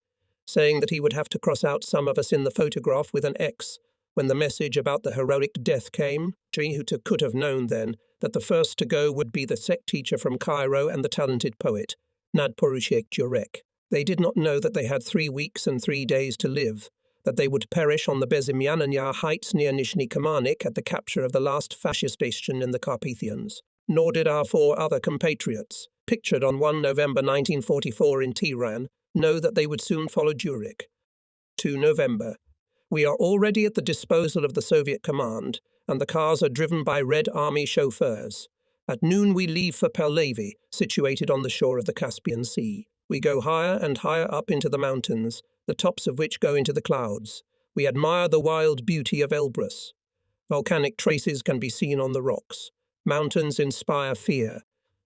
saying that he would have to cross out some of us in the photograph with an X. When the message about the heroic death came, Gibraltar could have known then that the first to go would be the sect teacher from Cairo and the talented poet, Nadporushek Jurek. They did not know that they had 3 weeks and 3 days to live, that they would perish on the Bezimyananya heights near Nizhny Kamanik at the capture of the last fascist station in the Carpathians. Nor did our 4 other compatriots, pictured on 1 November 1944 in Tehran, know that they would soon follow Jurek. 2 November. We are already at the disposal of the Soviet command, and the cars are driven by Red Army chauffeurs. At noon we leave for Pahlavi, situated on the shore of the Caspian Sea. We go higher and higher up into the mountains, the tops of which go into the clouds. We admire the wild beauty of Elbrus. Volcanic traces can be seen on the rocks. Mountains inspire fear.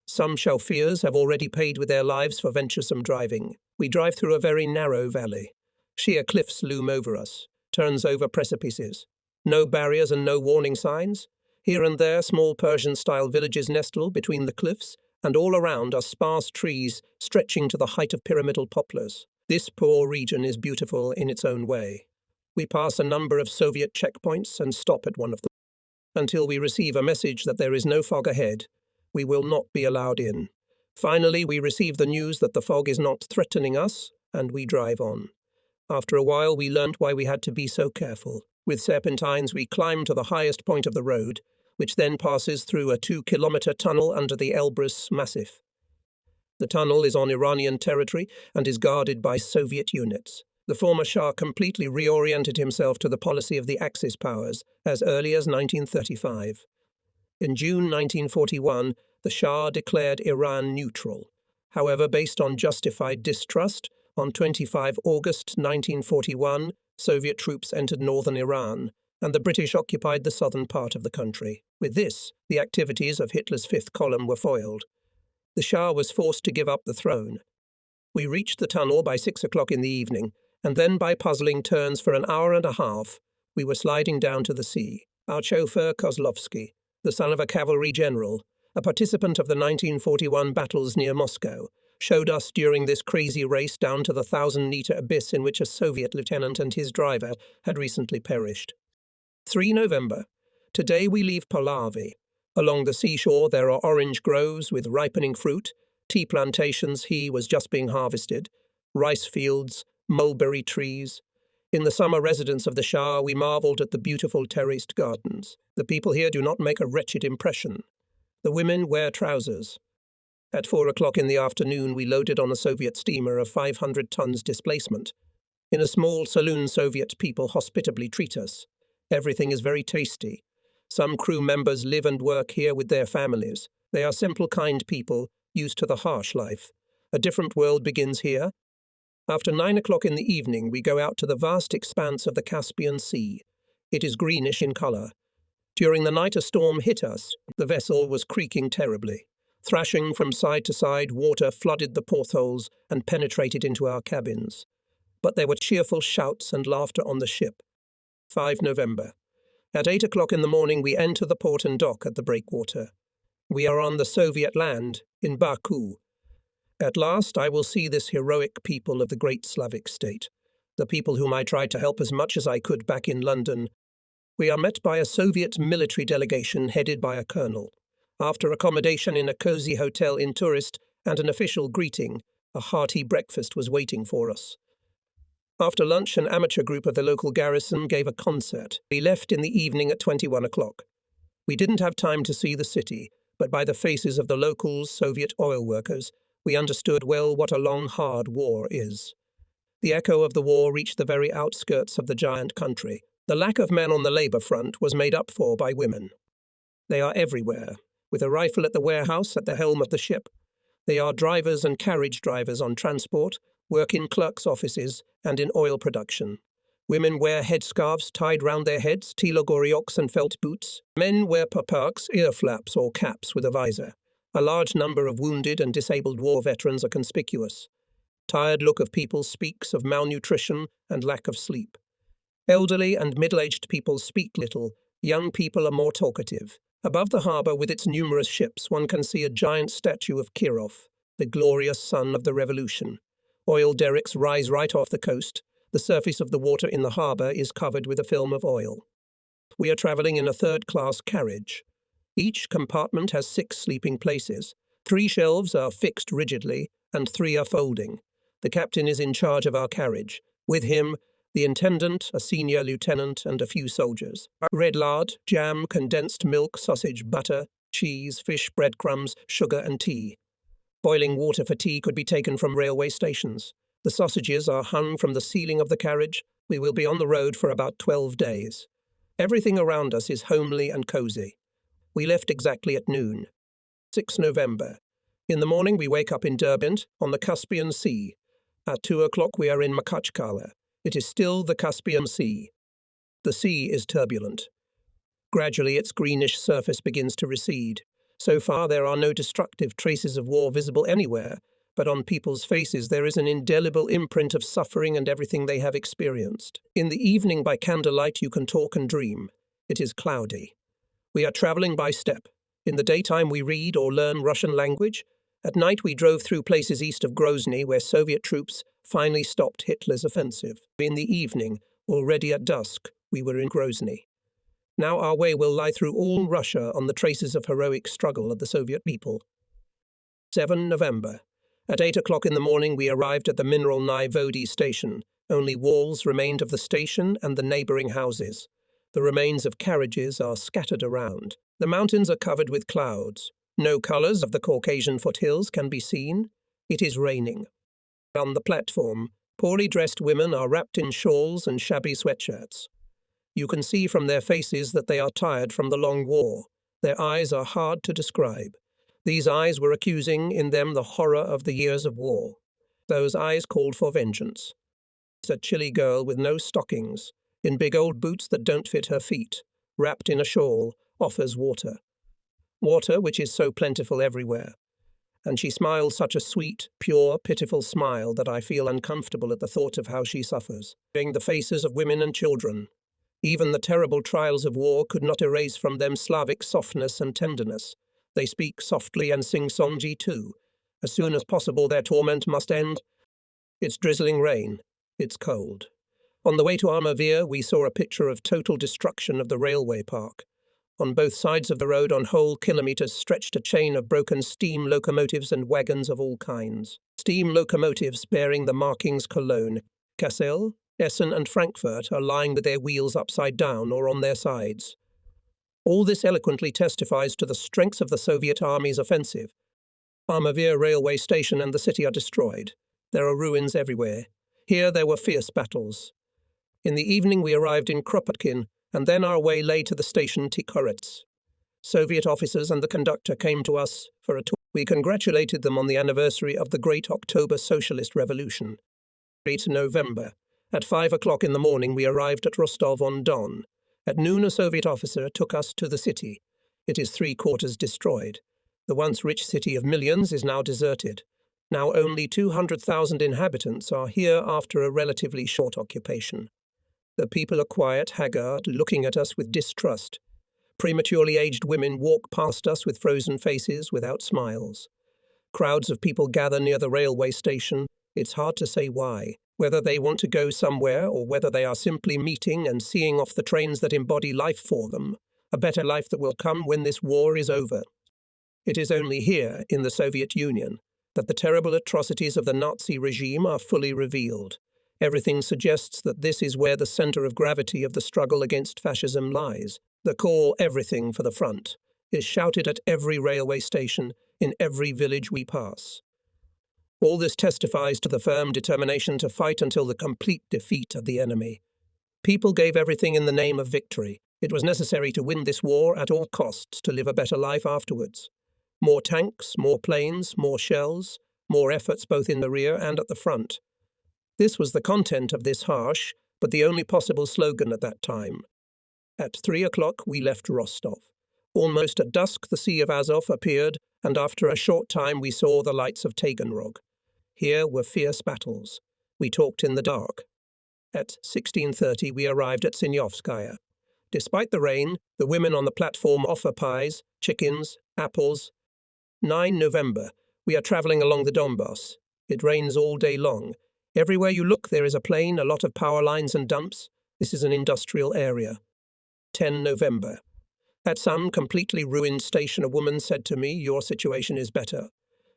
Some chauffeurs have already paid with their lives for venturesome driving. We drive through a very narrow valley. Sheer cliffs loom over us, turns over precipices. No barriers and no warning signs. Here and there small Persian-style villages nestle between the cliffs, and all around are sparse trees stretching to the height of pyramidal poplars. This poor region is beautiful in its own way. We pass a number of Soviet checkpoints and stop at one of them. Until we receive a message that there is no fog ahead, we will not be allowed in. Finally, we receive the news that the fog is not threatening us, and we drive on. After a while, we learnt why we had to be so careful. With serpentines, we climb to the highest point of the road, which then passes through a 2-kilometer tunnel under the Elbrus Massif. The tunnel is on Iranian territory and is guarded by Soviet units. The former Shah completely reoriented himself to the policy of the Axis powers as early as 1935. In June 1941, the Shah declared Iran neutral. However, based on justified distrust, on 25 August 1941, Soviet troops entered northern Iran, and the British occupied the southern part of the country. With this, the activities of Hitler's fifth column were foiled. The Shah was forced to give up the throne. We reached the tunnel by 6 o'clock in the evening, and then by puzzling turns for an hour and a half, we were sliding down to the sea. Our chauffeur, Kozlovsky, the son of a cavalry general, a participant of the 1941 battles near Moscow, showed us during this crazy race down to the 1,000-meter abyss in which a Soviet lieutenant and his driver had recently perished. 3 November. Today we leave Pahlavi. Along the seashore there are orange groves with ripening fruit, tea plantations was just being harvested, rice fields, mulberry trees. In the summer residence of the Shah we marvelled at the beautiful terraced gardens. The people here do not make a wretched impression. The women wear trousers. At 4 o'clock in the afternoon we loaded on a Soviet steamer of 500 tons displacement. In a small saloon Soviet people hospitably treat us. Everything is very tasty. Some crew members live and work here with their families. They are simple, kind people, used to the harsh life. A different world begins here. After 9 o'clock in the evening, we go out to the vast expanse of the Caspian Sea. It is greenish in color. During the night a storm hit us. The vessel was creaking terribly. Thrashing from side to side, water flooded the portholes and penetrated into our cabins. But there were cheerful shouts and laughter on the ship. 5 November. At 8 o'clock in the morning we enter the port and dock at the breakwater. We are on the Soviet land, in Baku. At last I will see this heroic people of the great Slavic state, the people whom I tried to help as much as I could back in London. We are met by a Soviet military delegation headed by a colonel. After accommodation in a cozy hotel in Tourist and an official greeting, a hearty breakfast was waiting for us. After lunch, an amateur group of the local garrison gave a concert. We left in the evening at 21 o'clock. We didn't have time to see the city, but by the faces of the locals, Soviet oil workers, we understood well what a long, hard war is. The echo of the war reached the very outskirts of the giant country. The lack of men on the labour front was made up for by women. They are everywhere, with a rifle at the warehouse at the helm of the ship. They are drivers and carriage drivers on transport, work in clerks' offices, and in oil production. Women wear headscarves tied round their heads, tilogorioks and felt boots. Men wear paparks, ear flaps or caps with a visor. A large number of wounded and disabled war veterans are conspicuous. Tired look of people speaks of malnutrition and lack of sleep. Elderly and middle-aged people speak little. Young people are more talkative. Above the harbour with its numerous ships, one can see a giant statue of Kirov, the glorious son of the revolution. Oil derricks rise right off the coast. The surface of the water in the harbour is covered with a film of oil. We are travelling in a third-class carriage. Each compartment has 6 sleeping places. 3 shelves are fixed rigidly, and 3 are folding. The captain is in charge of our carriage. With him, the intendant, a senior lieutenant, and a few soldiers. Red lard, jam, condensed milk, sausage, butter, cheese, fish, breadcrumbs, sugar, and tea. Boiling water for tea could be taken from railway stations. The sausages are hung from the ceiling of the carriage. We will be on the road for about 12 days. Everything around us is homely and cosy. We left exactly at noon. 6 November. In the morning we wake up in Derbent, on the Caspian Sea. At 2 o'clock we are in Makhachkala. It is still the Caspian Sea. The sea is turbulent. Gradually its greenish surface begins to recede. So far there are no destructive traces of war visible anywhere, but on people's faces there is an indelible imprint of suffering and everything they have experienced. In the evening by candlelight you can talk and dream. It is cloudy. We are travelling by step. In the daytime we read or learn Russian language. At night we drove through places east of Grozny where Soviet troops finally stopped Hitler's offensive. In the evening, already at dusk, we were in Grozny. Now our way will lie through all Russia on the traces of heroic struggle of the Soviet people. 7 November. At 8 o'clock in the morning we arrived at the Mineralny Vody station. Only walls remained of the station and the neighbouring houses. The remains of carriages are scattered around. The mountains are covered with clouds. No colours of the Caucasian foothills can be seen. It is raining. On the platform, poorly dressed women are wrapped in shawls and shabby sweatshirts. You can see from their faces that they are tired from the long war. Their eyes are hard to describe. These eyes were accusing in them the horror of the years of war. Those eyes called for vengeance. A chilly girl with no stockings, in big old boots that don't fit her feet, wrapped in a shawl, offers water. Water which is so plentiful everywhere. And she smiles such a sweet, pure, pitiful smile that I feel uncomfortable at the thought of how she suffers. Seeing the faces of women and children. Even the terrible trials of war could not erase from them Slavic softness and tenderness. They speak softly and sing songji too. As soon as possible their torment must end. It's drizzling rain. It's cold. On the way to Armavir we saw a picture of total destruction of the railway park. On both sides of the road on whole kilometres stretched a chain of broken steam locomotives and wagons of all kinds. Steam locomotives bearing the markings Cologne, Kassel, Essen and Frankfurt are lying with their wheels upside down or on their sides. All this eloquently testifies to the strength of the Soviet Army's offensive. Armavir railway station and the city are destroyed. There are ruins everywhere. Here there were fierce battles. In the evening we arrived in Kropotkin, and then our way lay to the station Tikhoretz. Soviet officers and the conductor came to us for a tour. We congratulated them on the anniversary of the Great October Socialist Revolution. 8 November. At 5 o'clock in the morning we arrived at Rostov-on-Don. At noon, a Soviet officer took us to the city. It is three-quarters destroyed. The once rich city of millions is now deserted. Now only 200,000 inhabitants are here after a relatively short occupation. The people are quiet, haggard, looking at us with distrust. Prematurely aged women walk past us with frozen faces, without smiles. Crowds of people gather near the railway station. It's hard to say why, whether they want to go somewhere or whether they are simply meeting and seeing off the trains that embody life for them, a better life that will come when this war is over. It is only here, in the Soviet Union, that the terrible atrocities of the Nazi regime are fully revealed. Everything suggests that this is where the center of gravity of the struggle against fascism lies. The call, "Everything for the front," is shouted at every railway station, in every village we pass. All this testifies to the firm determination to fight until the complete defeat of the enemy. People gave everything in the name of victory. It was necessary to win this war at all costs to live a better life afterwards. More tanks, more planes, more shells, more efforts both in the rear and at the front. This was the content of this harsh, but the only possible slogan at that time. At 3 o'clock we left Rostov. Almost at dusk the Sea of Azov appeared, and after a short time we saw the lights of Taganrog. Here were fierce battles. We talked in the dark. At 16:30 we arrived at Sinyovskaya. Despite the rain, the women on the platform offer pies, chickens, apples. 9 November. We are travelling along the Donbass. It rains all day long. Everywhere you look there is a plain, a lot of power lines and dumps. This is an industrial area. 10 November. At some completely ruined station a woman said to me, "Your situation is better.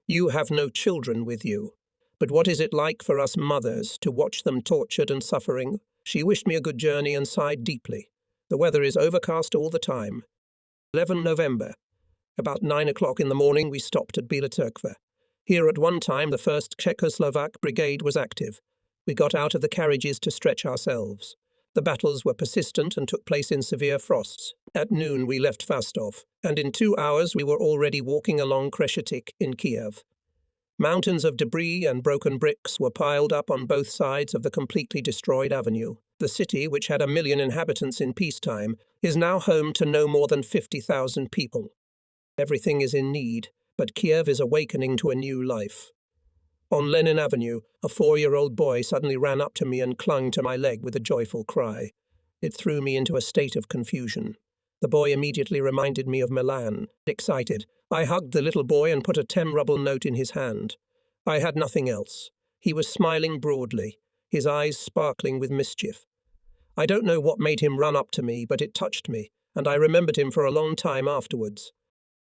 You have no children with you. But what is it like for us mothers to watch them tortured and suffering?" She wished me a good journey and sighed deeply. The weather is overcast all the time. 11 November. About 9 o'clock in the morning we stopped at Bila Tserkva. Here at one time the 1st Czechoslovak Brigade was active. We got out of the carriages to stretch ourselves. The battles were persistent and took place in severe frosts. At noon we left Fastov, and in 2 hours we were already walking along Kreshetik in Kiev. Mountains of debris and broken bricks were piled up on both sides of the completely destroyed avenue. The city, which had 1 million inhabitants in peacetime, is now home to no more than 50,000 people. Everything is in need, but Kiev is awakening to a new life. On Lenin Avenue, a 4-year-old boy suddenly ran up to me and clung to my leg with a joyful cry. It threw me into a state of confusion. The boy immediately reminded me of Milan. Excited, I hugged the little boy and put a 10-ruble note in his hand. I had nothing else. He was smiling broadly, his eyes sparkling with mischief. I don't know what made him run up to me, but it touched me, and I remembered him for a long time afterwards.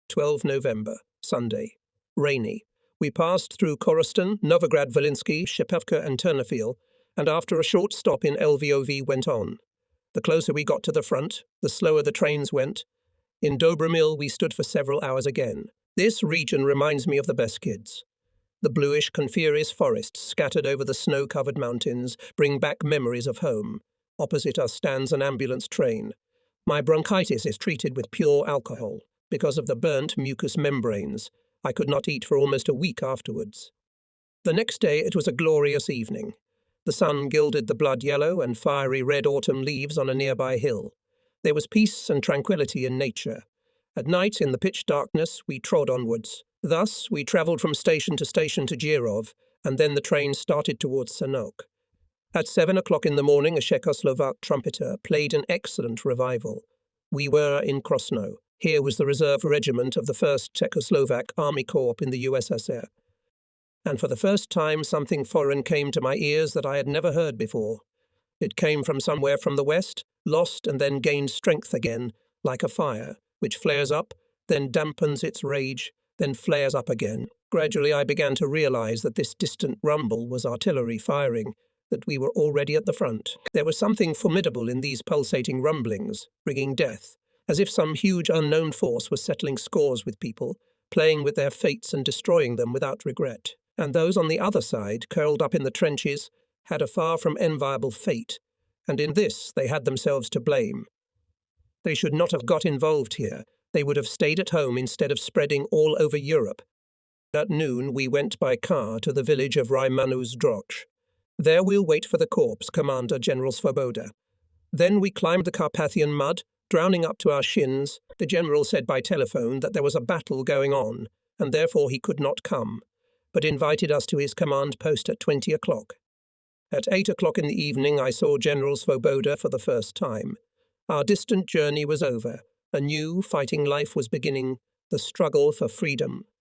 12 November, Sunday. Rainy. We passed through Korostan, Novograd-Volinsky, Shepevka and Ternopil, and after a short stop in Lvov went on. The closer we got to the front, the slower the trains went. In Dobromil we stood for several hours again. This region reminds me of the Beskids. The bluish coniferous forests scattered over the snow-covered mountains bring back memories of home. Opposite us stands an ambulance train. My bronchitis is treated with pure alcohol. Because of the burnt mucous membranes, I could not eat for almost a week afterwards. The next day it was a glorious evening. The sun gilded the blood-yellow and fiery red autumn leaves on a nearby hill. There was peace and tranquility in nature. At night, in the pitch darkness, we trod onwards. Thus, we travelled from station to Girov, and then the train started towards Sanok. At 7 o'clock in the morning, a Czechoslovak trumpeter played an excellent revival. We were in Krosno. Here was the reserve regiment of the 1st Czechoslovak Army Corps in the USSR. And for the first time something foreign came to my ears that I had never heard before. It came from somewhere from the west, lost and then gained strength again, like a fire, which flares up, then dampens its rage, then flares up again. Gradually I began to realize that this distant rumble was artillery firing, that we were already at the front. There was something formidable in these pulsating rumblings, bringing death, as if some huge unknown force was settling scores with people, playing with their fates and destroying them without regret. And those on the other side, curled up in the trenches, had a far from enviable fate, and in this they had themselves to blame. They should not have got involved here. They would have stayed at home instead of spreading all over Europe. At noon we went by car to the village of Raimanus Droch. There we'll wait for the corps commander, General Svoboda. Then we climbed the Carpathian mud, drowning up to our shins. The general said by telephone that there was a battle going on, and therefore he could not come, but invited us to his command post at 20 o'clock. At 8 o'clock in the evening I saw General Svoboda for the first time. Our distant journey was over. A new fighting life was beginning, the struggle for freedom.